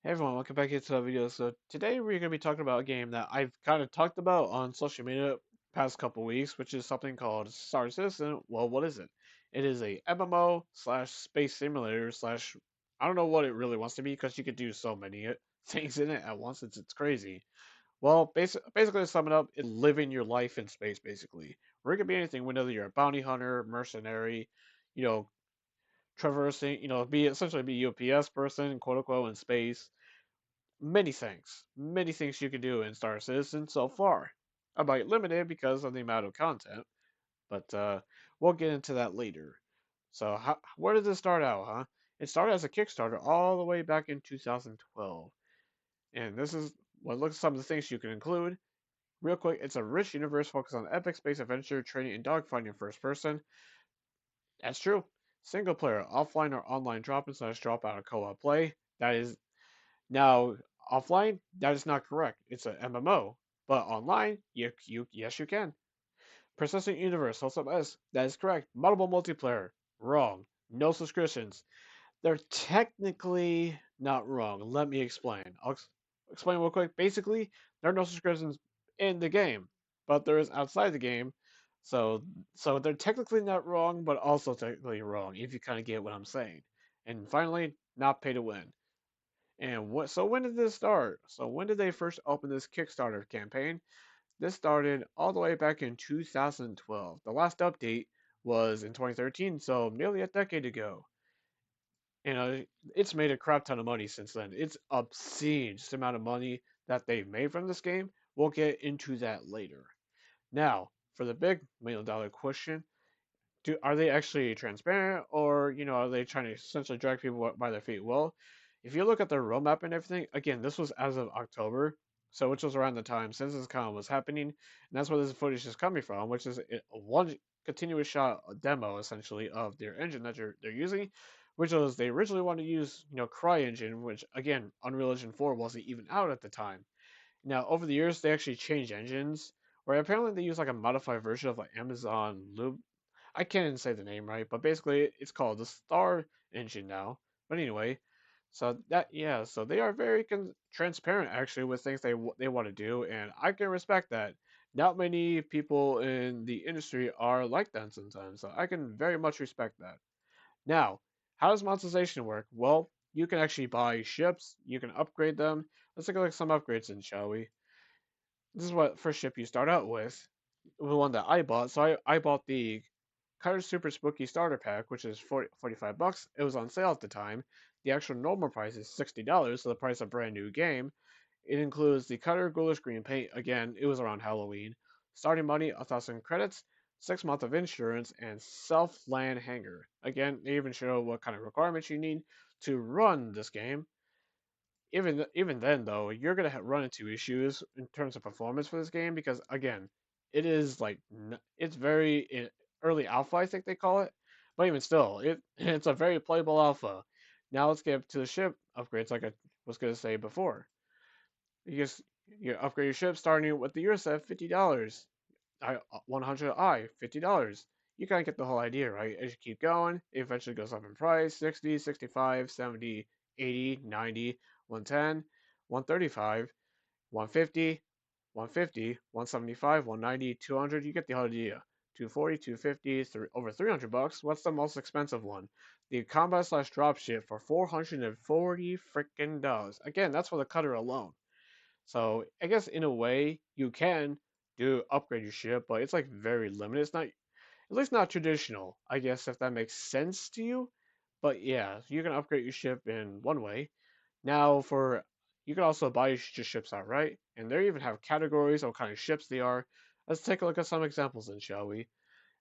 Hey everyone, welcome back into the video. So today we're going to be talking about a game that I've kind of talked about on social media past couple weeks, which is something called Star Citizen. Well, what is it? It is a MMO slash space simulator slash I don't know what it really wants to be because you could do so many things in it at once. It's crazy. Well, basically to sum it up, it's living your life in space basically. Where it could be anything, whether you're a bounty hunter, mercenary, you know, traversing, be essentially be a UPS person, quote unquote, in space many things you can do in Star Citizen so far. I might limit it because of the amount of content, but we'll get into that later. So, where did this start out, huh? It started as a Kickstarter all the way back in 2012, and this is what looks at some of the things you can include. Real quick, it's a rich universe focused on epic space adventure, training, and dogfighting in first person. That's true. Single player, offline or online drop in slash drop out of co-op play. That is Now, offline, that is not correct. It's a MMO. But online, yes, you can. Persistent universe, also S, that is correct. Multiple multiplayer, wrong. No subscriptions. They're technically not wrong. Let me explain. Explain real quick. Basically, there are no subscriptions in the game, but there is outside the game. So, so they're technically not wrong, but also technically wrong, if you kind of get what I'm saying. And finally, not pay to win. And so when did this start? So when did they first open this Kickstarter campaign? This started all the way back in 2012. The last update was in 2013, so nearly a decade ago. You know, it's made a crap ton of money since then. It's obscene just the amount of money that they've made from this game. We'll get into that later. Now, for the big $1 million question, are they actually transparent, or are they trying to essentially drag people by their feet? Well, if you look at their roadmap and everything, again, this was as of October, so which was around the time SenseCon was happening, and that's where this footage is coming from, which is a one continuous shot demo essentially of their engine that they're using, which was they originally wanted to use CryEngine, which again Unreal Engine 4 wasn't even out at the time. Now over the years they actually changed engines, where apparently they use like a modified version of like Amazon Lube. I can't even say the name right, but basically it's called the Star Engine now. But anyway, so they are very transparent actually with things they want to do, and I can respect that. Not many people in the industry are like that sometimes, so I can very much respect that. Now, how does monetization work? Well, you can actually buy ships, you can upgrade them. Let's take a look at some upgrades in, shall we? This is what first ship you start out with. The one that I bought. So I bought the Cutter Super Spooky Starter Pack, which is 45 bucks. It was on sale at the time. The actual normal price is $60, so the price of a brand new game. It includes the Cutter Ghoulish Green Paint. Again, it was around Halloween. Starting money, 1,000 credits, 6 months of insurance, and self-land hanger. Again, they even show what kind of requirements you need to run this game. Even then though, you're gonna run into issues in terms of performance for this game because again, it is like it's very early alpha, I think they call it, but even still, it's a very playable alpha. Now let's get to the ship upgrades, like I was gonna say before. You just you upgrade your ship starting with the Ursa at $50. I 100i $50. You kind of get the whole idea, right? As you keep going, it eventually goes up in price 60, 65, 70, 80, 90, 110, 135, 150, 150, 175, 190, 200. You get the whole idea. 240, 250, over 300 bucks. What's the most expensive one? The combat slash dropship for 440 freaking dollars. Again, that's for the cutter alone. So I guess in a way you can do upgrade your ship, but it's like very limited. It's not at least not traditional, I guess if that makes sense to you. But yeah, you can upgrade your ship in one way. Now for you can also buy your ships outright, and they even have categories of what kind of ships they are. Let's take a look at some examples then, shall we?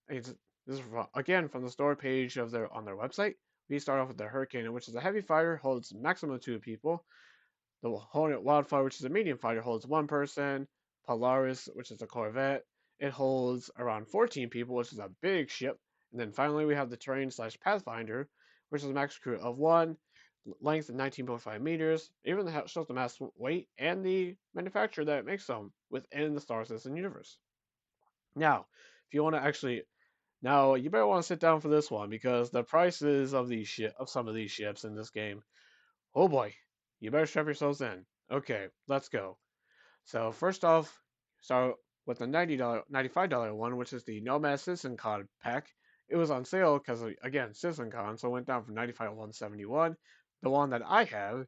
It's, this is again from the store page of their on their website. We start off with the Hurricane, which is a heavy fighter, holds maximum 2 people. The Hornet Wildfire, which is a medium fighter, holds 1 person. Polaris, which is a corvette, it holds around 14 people, which is a big ship. And then finally, we have the Terrain slash Pathfinder, which is a max crew of 1, length of 19.5 meters. Even shows the mass weight and the manufacturer that it makes them within the Star Citizen universe. Now, if you want to actually now, you better want to sit down for this one because the prices of some of these ships in this game, oh boy, You better strap yourselves in. Okay, let's go. So first off, start with the $95 one, which is the Nomad Citizen Con pack. It was on sale because again, Citizen Con, so it went down from 95 to 171. The one that I have,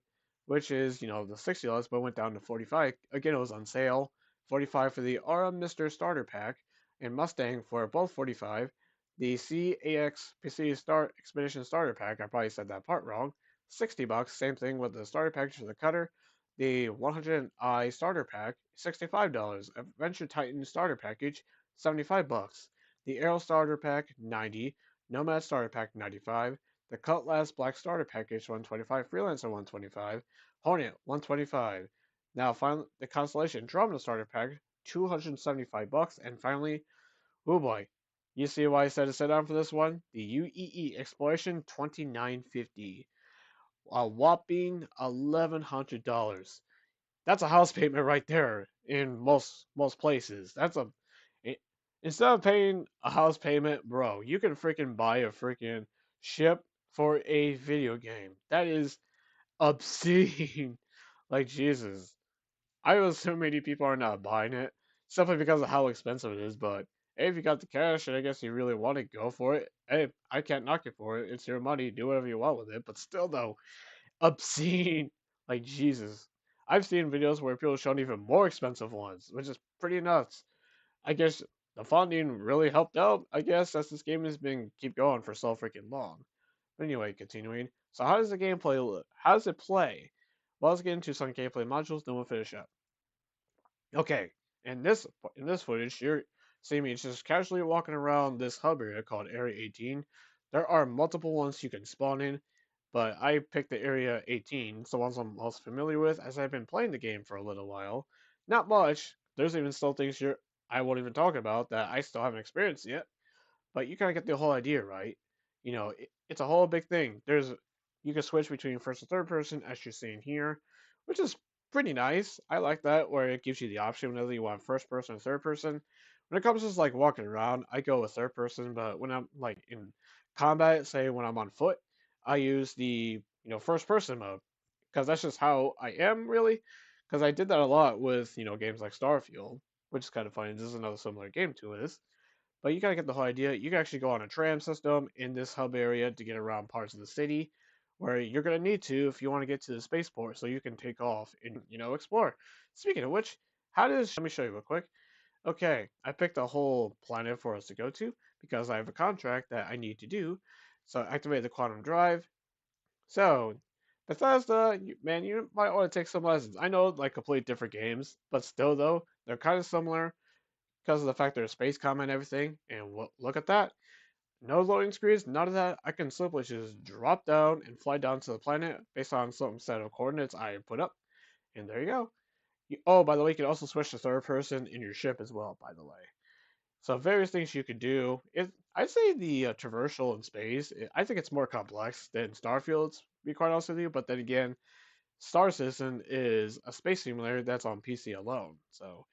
which is the $60, but went down to 45. Again, it was on sale. 45 for the RM Mister Starter Pack and Mustang for both 45. The CAX PC Star Expedition Starter Pack, I probably said that part wrong. $60. Same thing with the starter package for the cutter. The 100i starter pack, $65. Adventure Titan starter package, $75. The Arrow starter pack, 90. Nomad starter pack, 95. The Cutlass Black starter package, 125. Freelancer, 125. Hornet, 125. Now, finally, the Constellation Drummer starter pack, $275. And finally, oh boy, you see why I said to sit down for this one? The UEE Exploration 2950, a whopping $1,100. That's a house payment right there in most places. I- Instead of paying a house payment, bro, you can freaking buy a freaking ship for a video game. That is obscene. Like Jesus. I know so many people are not buying it simply because of how expensive it is, but hey, if you got the cash and I guess you really want to go for it, hey, I can't knock you for it. It's your money. Do whatever you want with it. But still, though, obscene. Like Jesus. I've seen videos where people showing even more expensive ones, which is pretty nuts. I guess the funding really helped out, I guess, as this game has been keep going for so freaking long. But anyway, continuing. So how does the gameplay look? How does it play? Well, let's get into some gameplay modules, then we'll finish up. Okay, in this footage, you're seeing me just casually walking around this hub area called Area 18. There are multiple ones you can spawn in, but I picked the Area 18. It's the ones I'm most familiar with, as I've been playing the game for a little while. Not much. There's even still things here I won't even talk about that I still haven't experienced yet. But you kind of get the whole idea, right? It's a whole big thing. You can switch between first and third person, as you're seeing here, which is pretty nice. I like that, where it gives you the option whether you want first person or third person. When it comes to just like walking around, I go with third person, but when I'm like in combat, say when I'm on foot, I use the first person mode because that's just how I am really. Because I did that a lot with games like Starfield, which is kind of funny. This is another similar game to this. But you gotta get the whole idea. You can actually go on a tram system in this hub area to get around parts of the city where you're gonna need to if you want to get to the spaceport so you can take off and explore. Speaking of which, how does let me show you real quick. Okay, I picked a whole planet for us to go to because I have a contract that I need to do. So activate the quantum drive. So Bethesda, man, you might want to take some lessons. I know like complete different games, but still though, they're kind of similar because of the fact there's space combat and everything. And look at that. No loading screens, none of that. I can simply just drop down and fly down to the planet based on some set of coordinates I put up. And there you go. Oh, by the way, you can also switch to third person in your ship as well, by the way. So various things you could do. I'd say the traversal in space, I think it's more complex than Starfield's, to be quite honest with you. But then again, Star Citizen is a space simulator that's on PC alone. So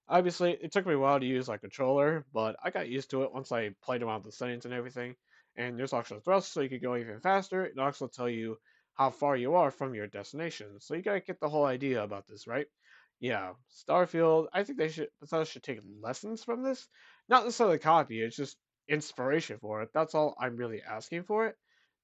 obviously, it took me a while to use like controller, but I got used to it once I played around with the settings and everything. And there's also thrust, so you could go even faster. It also tell you how far you are from your destination. So you gotta get the whole idea about this, right? Yeah, Starfield. I think Bethesda should take lessons from this. Not necessarily copy. It's just inspiration for it. That's all I'm really asking for it.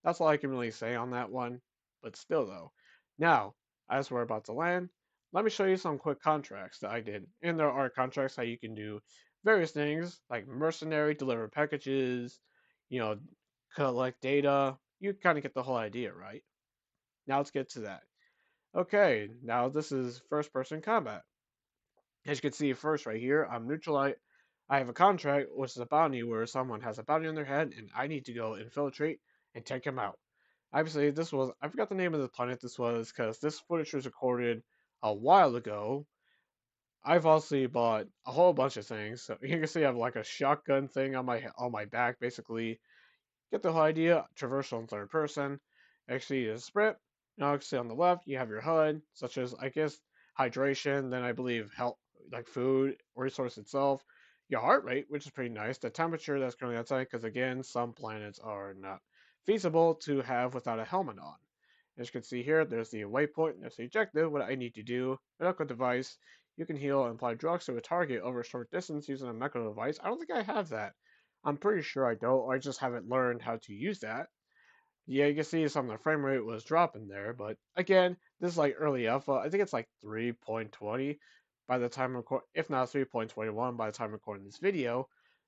That's all I can really say on that one. But still, though. Now, as we're about to land, let me show you some quick contracts that I did. And there are contracts how you can do various things like mercenary, deliver packages, you know, collect data. You kind of get the whole idea, right? Now let's get to that. Okay, now this is first person combat. As you can see first right here, I'm neutralite. I have a contract, which is a bounty where someone has a bounty on their head and I need to go infiltrate and take him out. Obviously, I forgot the name of the planet this was because this footage was recorded a while ago. I've also bought a whole bunch of things. So you can see I have like a shotgun thing on my back, basically. Get the whole idea. Traversal in third person. Actually, is sprint. Now, actually, on the left, you have your HUD, such as I guess hydration. Then I believe health, like food, resource itself. Your heart rate, which is pretty nice. The temperature that's currently outside, because again, some planets are not feasible to have without a helmet on. As you can see here, there's the waypoint, there's the objective, what I need to do. Medical device, you can heal and apply drugs to a target over a short distance using a medical device. I don't think I have that. I'm pretty sure I don't, or I just haven't learned how to use that. Yeah, you can see some of the frame rate was dropping there, but again, this is like early alpha. I think it's like 3.20 by the time record, if not 3.21 by the time recording this video.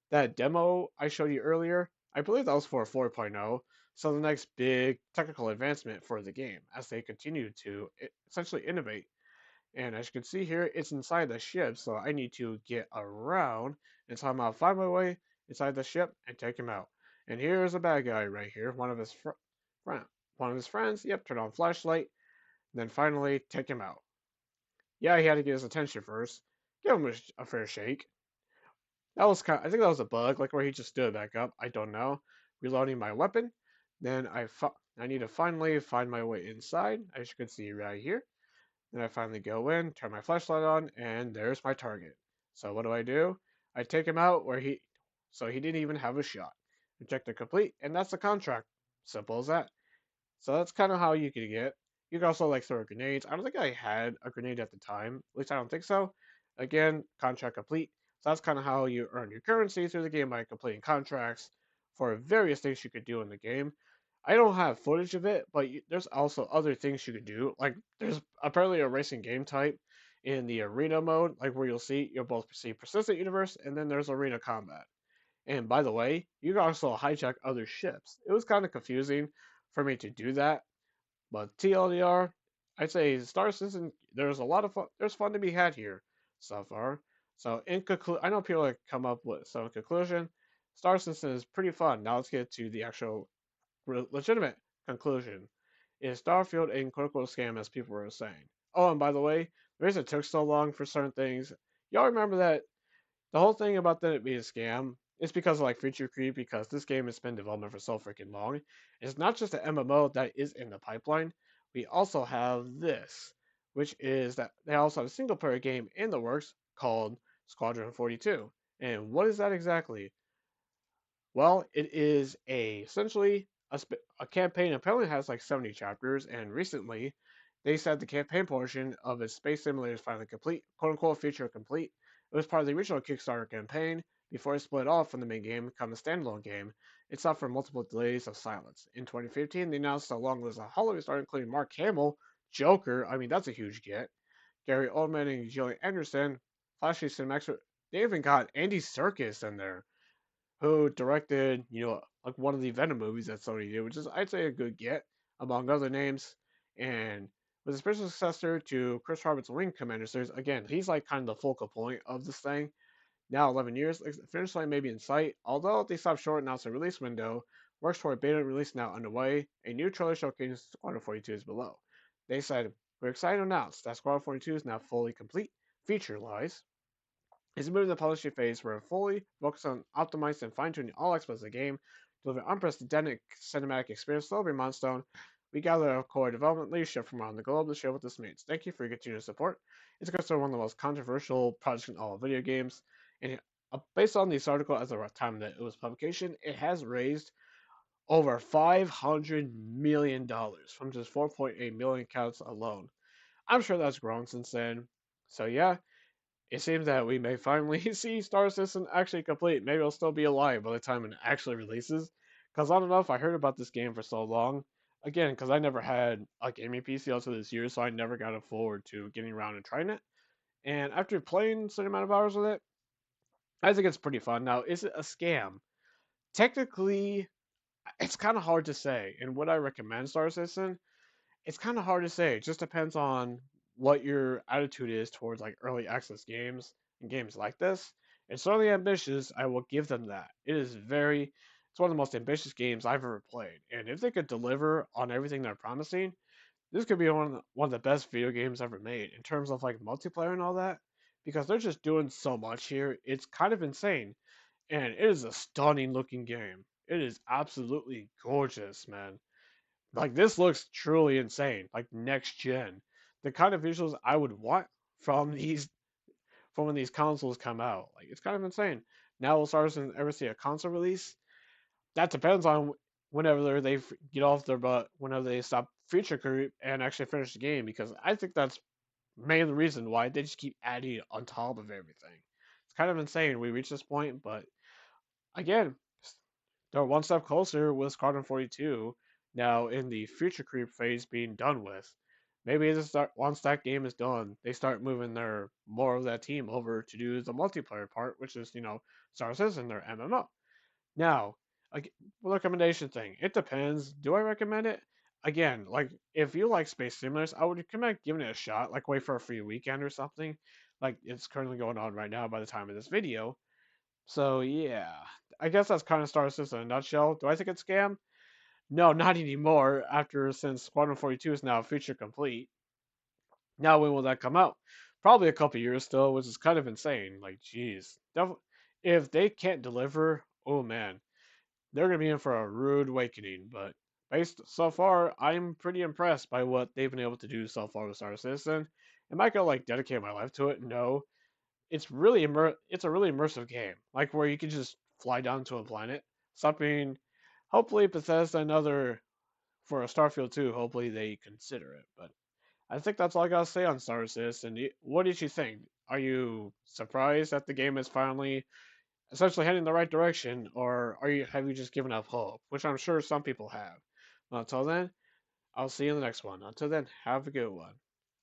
That demo I showed you earlier, I believe that was for 4.0. So the next big technical advancement for the game as they continue to essentially innovate. And as you can see here, it's inside the ship, so I need to get around and somehow find my way inside the ship and take him out. And here's a bad guy right here, friend, one of his friends. Yep, turn on flashlight, and then finally take him out. Yeah, he had to get his attention first. Give him a fair shake. That was I think that was a bug, like where he just stood back up. I don't know. Reloading my weapon. Then I need to finally find my way inside, as you can see right here. Then I finally go in, turn my flashlight on, and there's my target. So what do? I take him out so he didn't even have a shot. Objective complete, and that's the contract. Simple as that. So that's kind of how you could get. You can also like throw grenades. I don't think I had a grenade at the time. At least I don't think so. Again, contract complete. So that's kind of how you earn your currency through the game by completing contracts for various things you could do in the game. I don't have footage of it, but there's also other things you could do. Like there's apparently a racing game type in the arena mode, like where you'll both see persistent universe and then there's arena combat. And by the way, you can also hijack other ships. It was kind of confusing for me to do that, but TLDR, I'd say Star Citizen, there's a lot of fun. There's fun to be had here so far. So in conclusion, I know people like come up with so in conclusion, Star Citizen is pretty fun. Now let's get to the actual legitimate conclusion. Is Starfield a critical scam as people were saying? Oh, and by the way, the reason it took so long for certain things, y'all remember that the whole thing about that it being a scam is because of like feature creep, because this game has been in development for so freaking long. It's not just the MMO that is in the pipeline. We also have this, which is that they also have a single player game in the works called Squadron 42. And what is that exactly? Well, it is essentially a campaign. Apparently, it has like 70 chapters, and recently they said the campaign portion of its space simulator is finally complete, quote unquote, feature complete. It was part of the original Kickstarter campaign before it split off from the main game, become a standalone game. It suffered multiple delays of silence. In 2015, they announced a long list of holiday stars, including Mark Hamill, Joker. I mean, that's a huge get. Gary Oldman and Gillian Anderson, flashy cinematics. They even got Andy Serkis in there who directed, like one of the Venom movies that Sony did, which is I'd say a good get among other names, and was a spiritual successor to Chris Roberts' Wing Commander series. Again, he's like kind of the focal point of this thing. Now 11 years, like, the finish line may be in sight, although they stopped short and announced a release window. Works toward beta release now underway. A new trailer showcasing Squadron 42 is below. They said, "We're excited to announce that Squadron 42 is now fully complete, feature-wise, is moving to the publishing phase where fully focused on optimizing and fine-tuning all aspects of the game, delivering unprecedented cinematic experience. Celebrating milestone, we gather a core development leadership from around the globe to share what this means. Thank you for your continued support. It's considered one of the most controversial projects in all of video games, and based on this article as the time that it was publication, it has raised over $500 million from just 4.8 million counts alone. I'm sure that's grown since then. So yeah, it seems that we may finally see Star Citizen actually complete. Maybe it'll still be alive by the time it actually releases. Because I don't know if I heard about this game for so long. Again, because I never had a gaming PC also this year, so I never got it forward to getting around and trying it. And after playing a certain amount of hours with it, I think it's pretty fun. Now, is it a scam? Technically, it's kind of hard to say. And would I recommend Star Citizen? It's kind of hard to say. It just depends on what your attitude is towards like early access games and games like this. It's certainly ambitious. I will give them that. It's one of the most ambitious games I've ever played. And if they could deliver on everything they're promising, this could be one of the best video games ever made in terms of like multiplayer and all that. Because they're just doing so much here. It's kind of insane. And it is a stunning looking game. It is absolutely gorgeous, man. Like this looks truly insane, like next gen. The kind of visuals I would want from these from when these consoles come out. Like it's kind of insane. Now will Stars ever see a console release? That depends on whenever they get off their butt, whenever they stop feature creep and actually finish the game because I think that's main reason why they just keep adding on top of everything. It's kind of insane we reached this point, but again, they're one step closer with Squadron 42 now in the future creep phase being done with. Maybe once that game is done, they start moving their more of that team over to do the multiplayer part, which is Star Citizen, their MMO. Now, like recommendation thing, it depends. Do I recommend it? Again, like if you like space simulators, I would recommend giving it a shot. Like wait for a free weekend or something. Like it's currently going on right now by the time of this video. So yeah, I guess that's kind of Star Citizen in a nutshell. Do I think it's scam? No, not anymore. After since Squadron 42 is now feature complete. Now when will that come out? Probably a couple years still, which is kind of insane. Like, geez, if they can't deliver, oh man, they're gonna be in for a rude awakening. But based so far, I'm pretty impressed by what they've been able to do so far with Star Citizen. Am I gonna like dedicate my life to it? No, it's a really immersive game, like where you can just fly down to a planet. Something, hopefully Bethesda and other for a Starfield 2, hopefully they consider it. But I think that's all I gotta say on Star Citizen. What did you think? Are you surprised that the game is finally essentially heading in the right direction, or have you just given up hope? Which I'm sure some people have. Well, until then, I'll see you in the next one. Until then, have a good one.